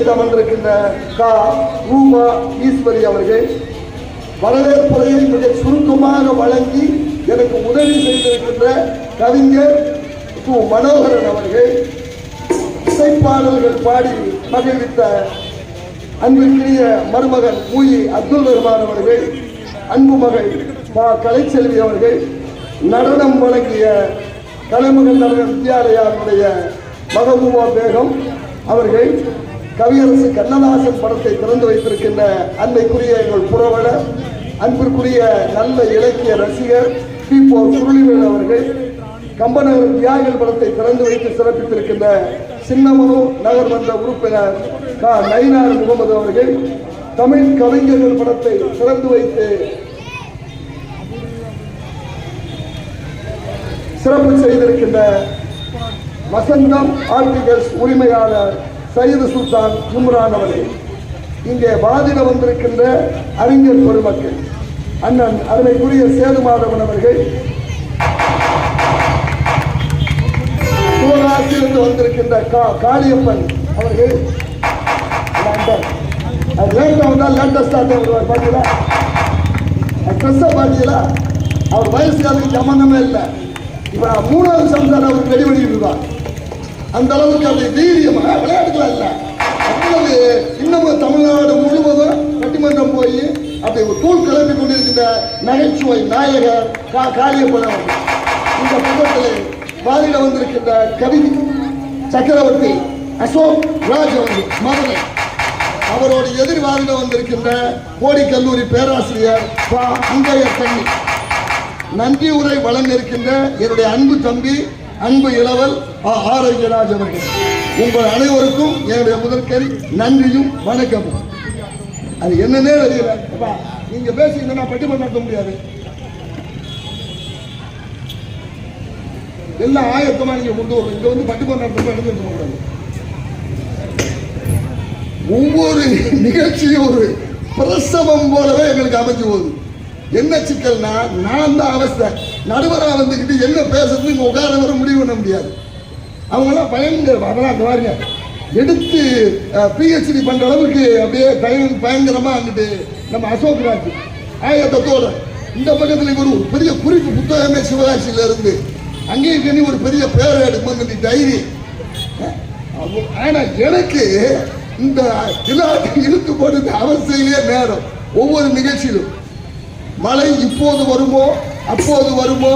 செய்து அமர்ந்திருக்கின்ற கா. ரூபா ஈஸ்வரி அவர்கள் வரவேற்புரையை மிக சுருக்கமாக வழங்கி எனக்கு உதவி செய்திருக்கின்ற கவிஞர் கு. மனோகரன் அவர்கள் இசைப்பாடல்கள் பாடி மகிழ்வித்த அன்பிற்குரிய மருமகன் மூயி அப்துல் ரஹ்மான் அவர்கள், அன்பு மகள் பா. கலைச்செல்வி அவர்கள், நடனம் வழங்கிய கலைமகள் நடன வித்யாலயாவுடைய மகபூபா பேகம் அவர்கள், கவியரசு கண்ணதாசன் படத்தை திறந்து வைத்திருக்கின்ற அன்னைக்குரிய எங்கள் புரவலர், அன்பிற்குரிய நல்ல இலக்கிய ரசிகர் பி. போ. சுருளிவேல் அவர்கள், கம்பநகர் தியாகிகள் படத்தை திறந்து வைத்து சிறப்பித்திருக்கின்ற சின்னமனு நகர்மன்ற உறுப்பினர் கா. நயினார் முகமது அவர்கள், தமிழ் கவிஞர்கள் படத்தை திறந்து வைத்து சிறப்பு செய்திருக்கின்ற வசந்தம் ஆர்டிகல்ஸ் உரிமையாளர் சையது சுல்தான் இம்ரான் அவர்கள், இங்கே வாதிட வந்திருக்கின்ற அறிஞர் பெருமக்கள், அண்ணன் அருமைக்குரிய சேதுமாதவன் அவர்கள், சிவகாசியிலிருந்து வந்திருக்கின்ற காளியப்பன் அவர்கள், அவர் வயசுக்கு அதுக்கு சம்பந்தமே இல்லை. இப்ப 3வது சம்சாரம் அவருக்கு ரெடி பண்ணிட்டு இருக்கார். அந்த அளவுக்கு அப்படி வீரியமா விளையாட்டுலாம் இல்லை. அவ்வளவு இன்னமும் தமிழ்நாடு முழுவதும் பட்டிமன்றம் போய் அப்படி ஒரு தூள் கிளம்பி கொண்டிருக்கின்ற நகைச்சுவை நாயகர் காளியப்பன் அவர்கள். இந்த பக்கத்தில் வாதிட வந்திருக்கின்ற கவி சக்கரவர்த்தி அசோக் ராஜ் அவர்கள் மதுரை, அவரோடு எதிர்வாதிட வந்திருக்கின்ற கோடி கல்லூரி பேராசிரியர் அங்கைய கண்ணி, நன்றி உரை வழங்க இருக்கின்ற என்னுடைய அன்பு தம்பி அன்பு இளவல் ஆரோக்கியராஜ் அவர்கள். உங்கள் அனைவருக்கும் என்னுடைய முதற்கல் நன்றியும் வணக்கமும். அது என்னன்னே தெரியல. நீங்க பேசிங்கன்னா பட்டிமன்றம் நடத்த முடியாது. எல்லாம் ஆயத்தமா நீங்க கொண்டு வரணும். இங்க வந்து பட்டிமன்றம் நடத்த கூடாது. ஒவ்வொரு நிகழ்ச்சியும் ஒரு பிரசவம் போலவே எங்களுக்கு அமைஞ்சு போகுது. என்ன சிக்கல்னா, நான் தான் அவஸ்தை நடுவராக வந்துக்கிட்டு என்ன பேசுறது உட்கார வர முடிவு பண்ண முடியாது. அவங்களாம் பயங்கர அதெல்லாம் பாருங்க எடுத்து பிஹெச்டி பண்ற அளவுக்கு அப்படியே பயங்கரமா வந்துட்டு நம்ம அசோக் ராஜ் ஆயத்தத்தோட இந்த பக்கத்தில் ஒரு பெரிய குறிப்பு புத்தகமே சிவகாசியில இருந்து அங்கேயும் கண்ணி ஒரு பெரிய பேரை எடுக்கும் டைரி. ஆனா எனக்கு இந்த இழுத்து போட்டு அவசியிலே நேரம் ஒவ்வொரு நிகழ்ச்சியிலும் மழை இப்போது வருமோ அப்போது வருமோ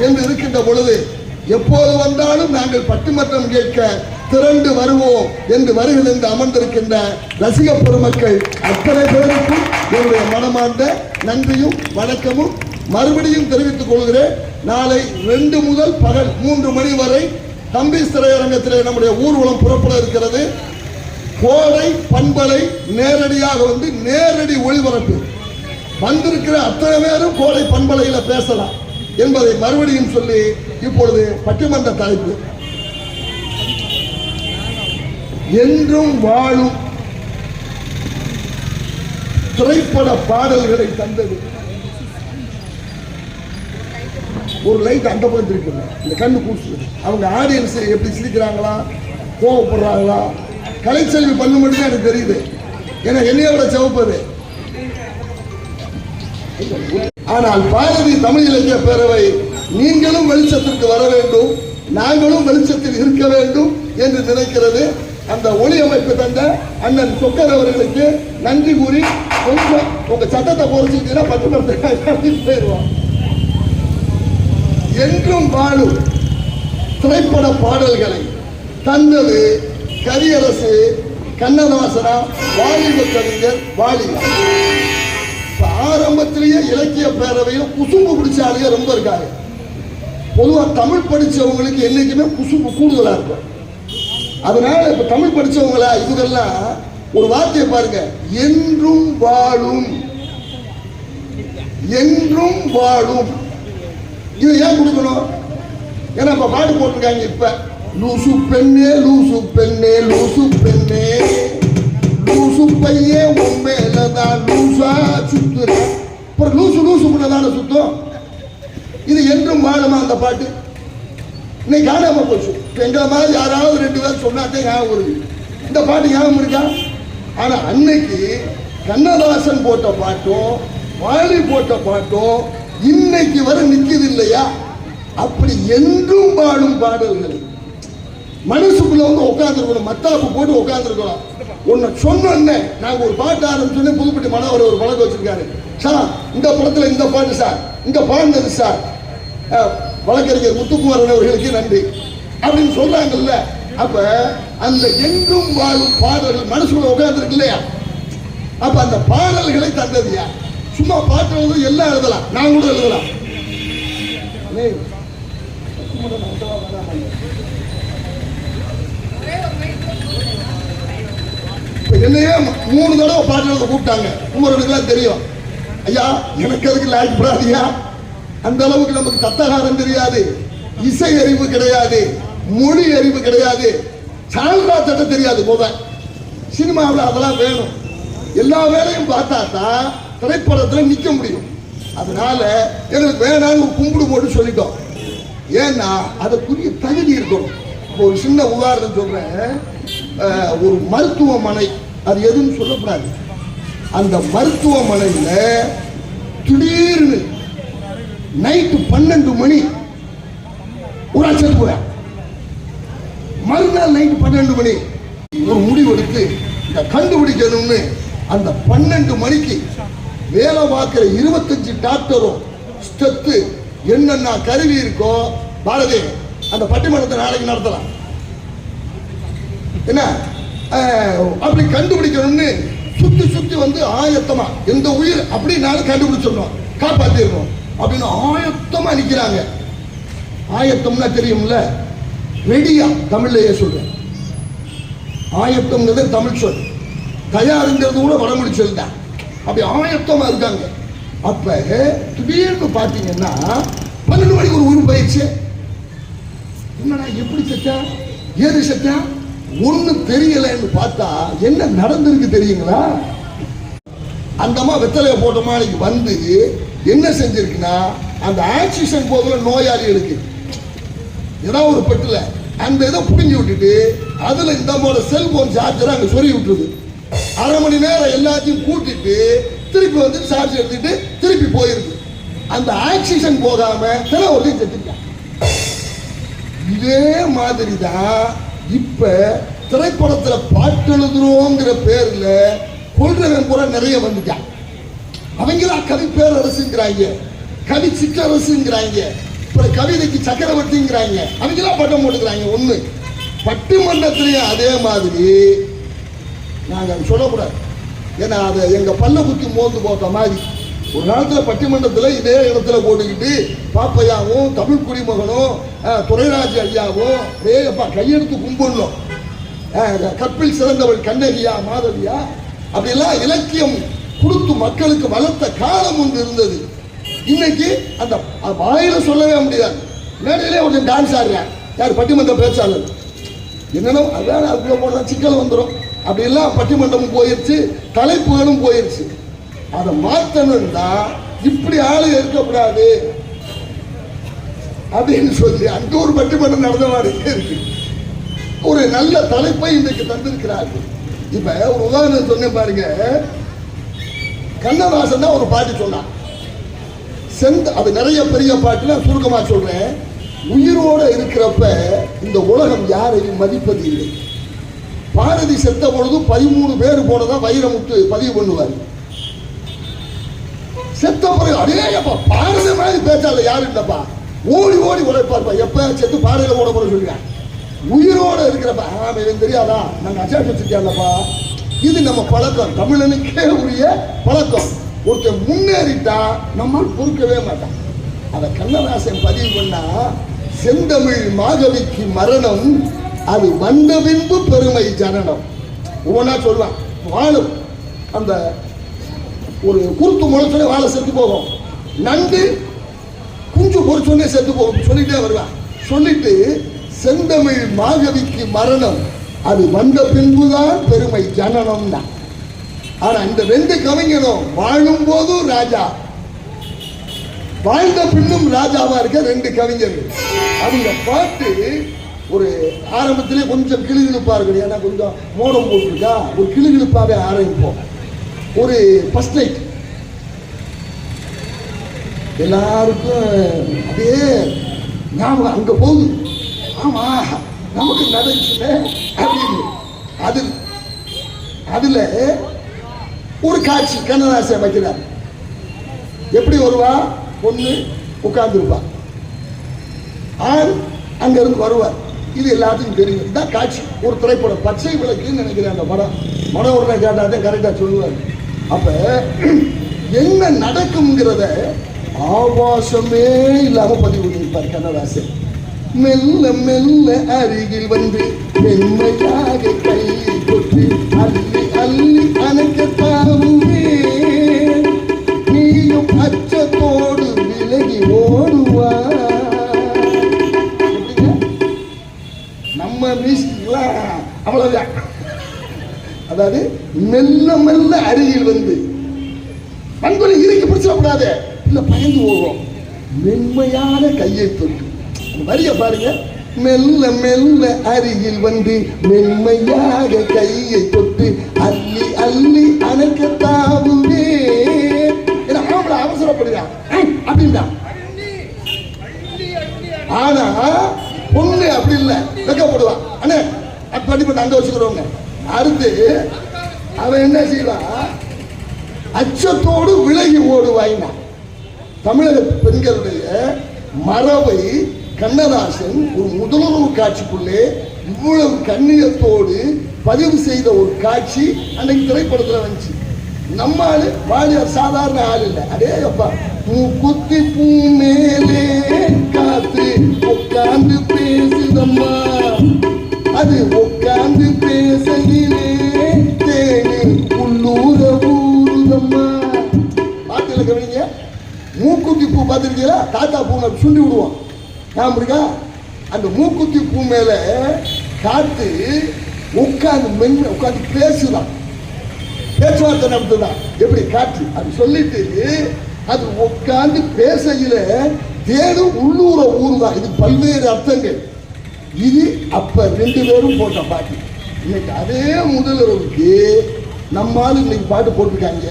என்று இருக்கின்ற பொழுது எப்போது வந்தாலும் நாங்கள் பட்டிமன்றம் கேட்க திரண்டு வருவோம் என்று வருகிறது அமர்ந்திருக்கின்ற ரசிக பெருமக்கள் அத்தனை பேருக்கும் என்னுடைய மனமார்ந்த நன்றியும் வணக்கமும் மறுபடியும் தெரிவித்துக் கொள்கிறேன். நாளை 2 முதல் பகல் 3 மணி வரை தம்பி திரையரங்கத்திலே நம்முடைய ஊர்வலம் புறப்பட இருக்கிறது. கோடை பண்பலை நேரடியாக வந்து நேரடி ஒளிபரப்பு வந்திருக்கிற அத்தனை பேரும் கோடை பண்பலையில பேசலாம் என்பதை மறுபடியும் சொல்லி இப்பொழுது பட்டிமன்ற தலைப்பு என்றும் வாழும் திரைப்பட பாடல்களை தந்தது. ஒரு லைட் அந்த பக்கம் இருக்குது, இந்த கண்ணு கூசு. அவங்க ஆடியன்ஸ் எப்படி சிரிக்கிறாங்களா, கோவப்படுறாங்களா, கலைச்செல்வி பண்ணு மட்டும் தான் எனக்கு தெரியுது. ஏன்னா என்னையோட சிவப்பது. ஆனால் பாரதி தமிழ் இலக்கிய பேரவை நீங்களும் வெளிச்சத்திற்கு வர வேண்டும், நாங்களும் வெளிச்சத்தில் இருக்க வேண்டும் என்று நினைக்கிறது. அந்த ஒளி அமைப்பு தந்த அண்ணன் சொக்கர் அவர்களுக்கு நன்றி கூறி கொஞ்சம் உங்க சட்டத்தை பொறிச்சிட்டீங்கன்னா 10 போயிடுவோம். என்றும் வாழும் திரைப்பட பாடல்களை தந்தது கவியரசு கண்ணதாசனா வாலிப கவிஞர் வாலிபா. ஆரம்பத்திலேயே இலக்கிய பேரவையில் குசும்பு பிடிச்ச ஆளுங்க ரொம்ப இருக்காங்க. பொதுவாக தமிழ் படிச்சவங்களுக்கு என்னைக்குமே குசும்பு கூடுதலா இருக்கும். அதனால இப்ப தமிழ் படிச்சவங்கள இதுக்கெல்லாம் ஒரு வார்த்தையை பாருங்க, என்றும் வாழும், என்றும் வாழும். இது ஏன் கொடுக்கணும்? ஏன்னா இப்ப பாட்டு போட்டிருக்காங்க. இப்ப லூசு பெண்ணே லூசு பெண்ணே லூசு பெண்ணே லூசு பையே உண்மையிலதான் லூசா சுத்துற. அப்புறம் லூசு லூசு பண்ணதான சுத்தம். இது என்றும் வாழுமா அந்த பாட்டு? இன்னைக்கு காணாம போச்சு. எங்களை மாதிரி யாராவது 2 பேர் சொன்னாட்டே ஞாபகம் வருது. இந்த பாட்டு ஞாபகம் இருக்கா? ஆனா அன்னைக்கு கண்ணதாசன் போட்ட பாட்டும் வாலி போட்ட பாட்டும் இன்னைக்கு வரை நிக்குது இல்லையா? அப்படி என்றும் பாடும் பாடல்கள் மனசுக்குள்ள வந்து உட்காந்துருக்கணும், மத்தாப்பு போட்டு உட்காந்துருக்கணும். உன்னை சொன்ன நாங்க ஒரு பாட்டு ஆரம்பிச்சோன்னே புதுப்பட்டி மனோகர் ஒரு பழக்கம் வச்சிருக்காரு. சார் இந்த படத்துல இந்த பாட்டு சார், இங்க பாடுனது சார், வழக்கறிஞர் முத்துக்குமாரன் அவர்களுக்கு நன்றி அப்படின்னு சொல்றாங்கல்ல. அப்ப அந்த எங்கும் வாழும் பாடல்கள் மனசுக்குள்ள உட்காந்துருக்கு இல்லையா? அப்ப அந்த பாடல்களை தந்ததியா? சும்மா பாட்டு எல்லாம் எழுதலாம், நான் கூட எழுதலாம். என்னையே 3 தடவை பாட்டு எழுத கூப்பிட்டாங்க. குமரனுக்குலாம் தெரியும். ஐயா எனக்கு அதுக்கு லாய்க்கப்படாதியா, அந்த அளவுக்கு நமக்கு தத்தகாரம் தெரியாது, இசை அறிவு கிடையாது, மொழி அறிவு கிடையாது, சால்ரா தட்ட தெரியாது. போத சினிமாவில் அதெல்லாம் வேணும். எல்லா வேலையும் பார்த்தா தான் திரைப்படத்தில் நிற்க முடியும். அதனால எங்களுக்கு வேணாம்னு ஒரு கும்பிடு போட்டு சொல்லிட்டோம். ஏன்னா அதற்குரிய தகுதி இருக்கணும். இப்போ ஒரு சின்ன உதாரணம் சொல்றேன். ஒரு மருத்துவமனை, அது எதுன்னு சொல்லக்கூடாது, அந்த மருத்துவமனையில் திடீர்னு நைட்டு 12 மணி ஒரு செத்து போற, மறுநாள் நைட்டு 12 மணி ஒரு முடிவு எடுத்து இதை கண்டுபிடிக்கணும்னு அந்த 12 மணிக்கு வேலை பார்க்கிற 25 டாக்டரும் ஸ்டெத்து என்னென்ன கருவி இருக்கோ பாரதி அந்த பட்டிமன்றத்தை நாளைக்கு நடத்தலாம். என்ன அப்படி கண்டுபிடிக்கணும்னு சுத்தி சுத்தி வந்து ஆயத்தமா எந்த உயிர் அப்படின்னாலும் கண்டுபிடிச்சிடணும், காப்பாற்றிடணும் அப்படின்னு ஆயத்தமா நிக்கிறாங்க. ஆயத்தம்னா தெரியும்ல, ரெடியா தமிழ்லயே சொல்றேன். ஆயத்தம்ங்கிறது தமிழ் சொல், தயாருங்கிறது கூட வடமொழி சொல் தான். அப்படி ஆயத்தமா இருக்காங்க. அப்ப திடீர்னு பாத்தீங்கன்னா 12 மணிக்கு ஒரு உயிர் போயிடுச்சு. என்னடா எப்படி செத்தா, ஏது செத்தா ஒண்ணு தெரியலன்னு பார்த்தா என்ன நடந்திருக்கு தெரியுங்களா? அந்தமா வெத்தலைய போட்டோமா வந்து என்ன செஞ்சிருக்குன்னா, அந்த ஆக்சிஜன் போதுல நோயாளிகளுக்கு ஏதாவது ஒரு பெட்டில் அந்த இதை புடிங்கி விட்டுட்டு அதுல இந்த செல்போன் சார்ஜர் அங்க சொறி விட்டுருது. அரை மணி நேரம் எல்லாத்தையும் கூட்டிட்டு திருப்பி வந்து சார்ஜ் எடுத்துட்டு திருப்பி போயிருக்கு. அந்த ஆக்சிஜன் போகாம ஒரு செத்துட்டான். இதே மாதிரி தான் இப்ப திரைப்படத்துல பாட்டு எழுதுறோங்கிற பேர்ல கொள்றவன் பூரா நிறைய வந்துட்டான். அவங்களா கவி பேரரசுங்கிறாங்க, கவி சிற்றரசுங்கிறாங்க, கவிதைக்கு சக்கரவர்த்திங்கிறாங்க, அவங்களா பட்டம் போட்டுக்கிறாங்க. ஒண்ணு பட்டிமன்றத்திலையும் அதே மாதிரி நாங்க சொல்லக்கூடாது. ஏன்னா அதை எங்க பல்ல குத்தி மோந்து போட்ட மாதிரி ஒரு காலத்துல பட்டிமன்றத்தில் இதே இடத்துல போட்டுக்கிட்டு பாப்பையாவும் தமிழ் குடிமகனும் துரைராஜ் ஐயாவும் கையெழுத்து கும்பிடணும், கற்பில் சிறந்தவள் கண்ணகியா மாதவியா அப்படிலாம் இலக்கியம் கொடுத்து மக்களுக்கு வளர்த்த காலம் ஒன்று இருந்தது. இன்னைக்கு அந்த வாயில சொல்லவே முடியாது. மேடையிலே ஒரு டான்ஸ் ஆடுறேன், யார் பட்டிமன்ற பேச்சாளர் என்னன்னா அதான் அதுக்குள்ள போனா சிக்கல் வந்துடும். அப்படி எல்லாம் பட்டிமன்றமும் போயிருச்சு, தலைப்புகளும் போயிருச்சு. அதை மாற்றணும்னா இப்படி ஆளு இருக்கக்கூடாது அப்படின்னு சொல்லி அங்க ஒரு பட்டிமன்றம் நடந்த மாதிரி இருக்கு. ஒரு நல்ல தலைப்பை இன்றைக்கு தந்திருக்கிறார்கள். இப்ப ஒரு உதாரணம் சொன்ன பாருங்க, கண்ணதாசன் தான் ஒரு பாட்டு சொன்னான். அது நிறைய பெரிய பாட்டுல சுருக்கமா சொல்றேன். உயிரோட இருக்கிறப்ப இந்த உலகம் யாரையும் மதிப்பது இல்லை. பாரதி செத்த பொழுது 13 பேர் போனதா வைரமுத்து பதிவு பண்ணுவார். செத்த பிறகு அடேப்பா பாரதி மாதிரி பேச்சால யாரு இல்லப்பா, ஓடி ஓடி உழைப்பார்ப்பா, எப்ப செத்து பாரதியில ஓட போற சொல்லுவேன். உயிரோட இருக்கிறப்ப ஆமாம் தெரியாதா நாங்க அச்சாட்டு வச்சிருக்கேன்லப்பா. இது நம்ம பழக்கம், தமிழனுக்கே உரிய பழக்கம். ஒருத்தர் முன்னேறிட்டா நம்மால் பொறுக்கவே மாட்டான். அதை கண்ணதாசன் பதிவு பண்ணா, செந்தமிழ் மாகவிக்கு மரணம் அது வந்த பின்பு பெருமை ஜனனம். ஒவ்வொன்னா சொல்லலாம். வாழும் அந்த ஒரு குருத்து முளைச்சோடனே வாழை செத்து போகும், நண்டு குஞ்சு பொறிச்சோடனே செத்து போகும் சொல்லிட்டே வருவான். சொல்லிட்டு செந்தமிழ் மாகவிக்கு மரணம் அது வந்த பின்புதான் பெருமை ஜனனம் தான். ஆனா இந்த 2 கவிஞரும் வாழும் போதும் ராஜா, வாழ்ந்த பின்னும் ராஜாவா இருக்க 2 கவிஞர்கள். அவங்க பாட்டு ஒரு ஆரம்பத்திலே கொஞ்சம் கிளுகிழுப்பா இருக்கணும், ஏன்னா கொஞ்சம் மோடம் போட்டுருக்கா, ஒரு கிளுகிழுப்பாவே ஆரம்பிப்போம். ஒரு ஃபர்ஸ்ட் நைட் எல்லாருக்கும் அப்படியே ஞாபகம் அங்க போகுது, ஆமா நமக்கு நடந்துச்சுன்னு அப்படின்னு. அதுல ஒரு காட்சி கண்ணதாசன் வைக்கிறார். எப்படி வருவா, பொண்ணு உட்கார்ந்துருப்பா, ஆண் அங்க இருந்து வருவார். இது எல்லாத்துக்கும் தெரியும். இதுதான் காட்சி. ஒரு திரைப்படம் பச்சை விளக்குன்னு நினைக்கிறேன் அந்த படம். உடனே கேட்டாதான் கரெக்டா சொல்லுவார். அப்ப என்ன நடக்கும்ங்கிறத ஆபாசமே இல்லாம பதிவு பண்ணியிருப்பார் கண்ணதாசன். மெல்ல மெல்ல அருகில் வந்து மென்மையாக கையை கொண்டு அள்ளி அள்ளி அணைக்கத்தாவுமே, நீயும் அச்சத்தோடு விலகி ஓடுவா. நம்ம மியூசிக்லாம் அவ்வளவுதான். அதாவது மெல்ல மெல்ல அருகில் வந்து பண்புகளை இறுக்கி பிடிச்சிடக்கூடாது, இல்ல பயந்து ஓடுறோம். மென்மையான கையை தொட்டு வரிய பாருங்க. மெல்ல மெல்ல அருகில் வந்து மென்மையாக கையை தொட்டு அள்ளி அள்ளி அணைக்கத்தாவுவே. அவசரப்படுதா அப்படின்னா, ஆனா பொண்ணு அப்படி இல்ல, வெக்கப்படுவான். அண்ணே அப்படி பண்ண அங்க வச்சுக்கிறவங்க. அடுத்து அவன் என்ன செய்வான், அச்சத்தோடு விலகி ஓடுவாயினா. தமிழக பெண்களுடைய மரபை கண்ணதாசன் ஒரு முதலுறவு காட்சிக்குள்ளே இவ்வளவு கண்ணியத்தோடு பதிவு செய்த ஒரு காட்சி அன்னைக்கு திரைப்படத்தில் வந்துச்சு. நம்ம ஆளு வாலியார் சாதாரண ஆள் இல்லை. அதே அப்பா மூக்குத்தி பூ மேலே காத்து உட்கார்ந்து பேசுதம்மா, அது உட்கார்ந்து பேசையிலே தேனி உள்ளூர ஊருதம்மா. பாட்டுல கவனிங்க. மூக்குத்தி பூ பார்த்துருக்கீங்களா? தாத்தா பூ சுண்டி விடுவோம். இருக்கா? அந்த மூக்குத்தி பூ மேல காத்து உட்கார்ந்து மென்மை உட்கார்ந்து பேசுதான், பேச்சுவார்த்தை நடத்துதான். எப்படி காற்று அது சொல்லிட்டு அது உட்கார்ந்து பேசையில தேடும் உள்ளூர ஊருதான். இது பல்வேறு அர்த்தங்கள். இது அப்ப ரெண்டு பேரும் போட்ட பாட்டு. இன்னைக்கு அதே முதல்வருக்கு நம்மால் இன்னைக்கு பாட்டு போட்டிருக்காங்க.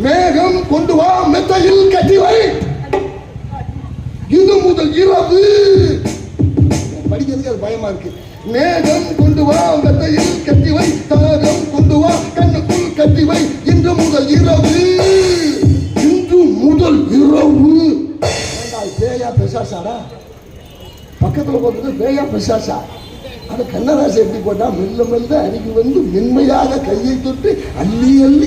மேகம் கொண்டு வா மெத்தையில் கட்டி வை, இது முதல் இரவு. படிக்கிறதுக்கு அது பயமா இருக்கு. மேகம் கொண்டு வா மெத்தையில் கட்டி வை, தாகம் கொண்டு வா கண்ணுக்குள் கட்டி வை, இன்று முதல் இரவு, இன்று முதல் இரவு. பேயா பெசாசாடா, பக்கத்துல போறது பேயா பெசாசா. அந்த கண்ணதாசன் எப்படி போட்டா, மெல்ல மெல்ல அருகி வந்து மென்மையாக கையை தொட்டு அள்ளி அள்ளி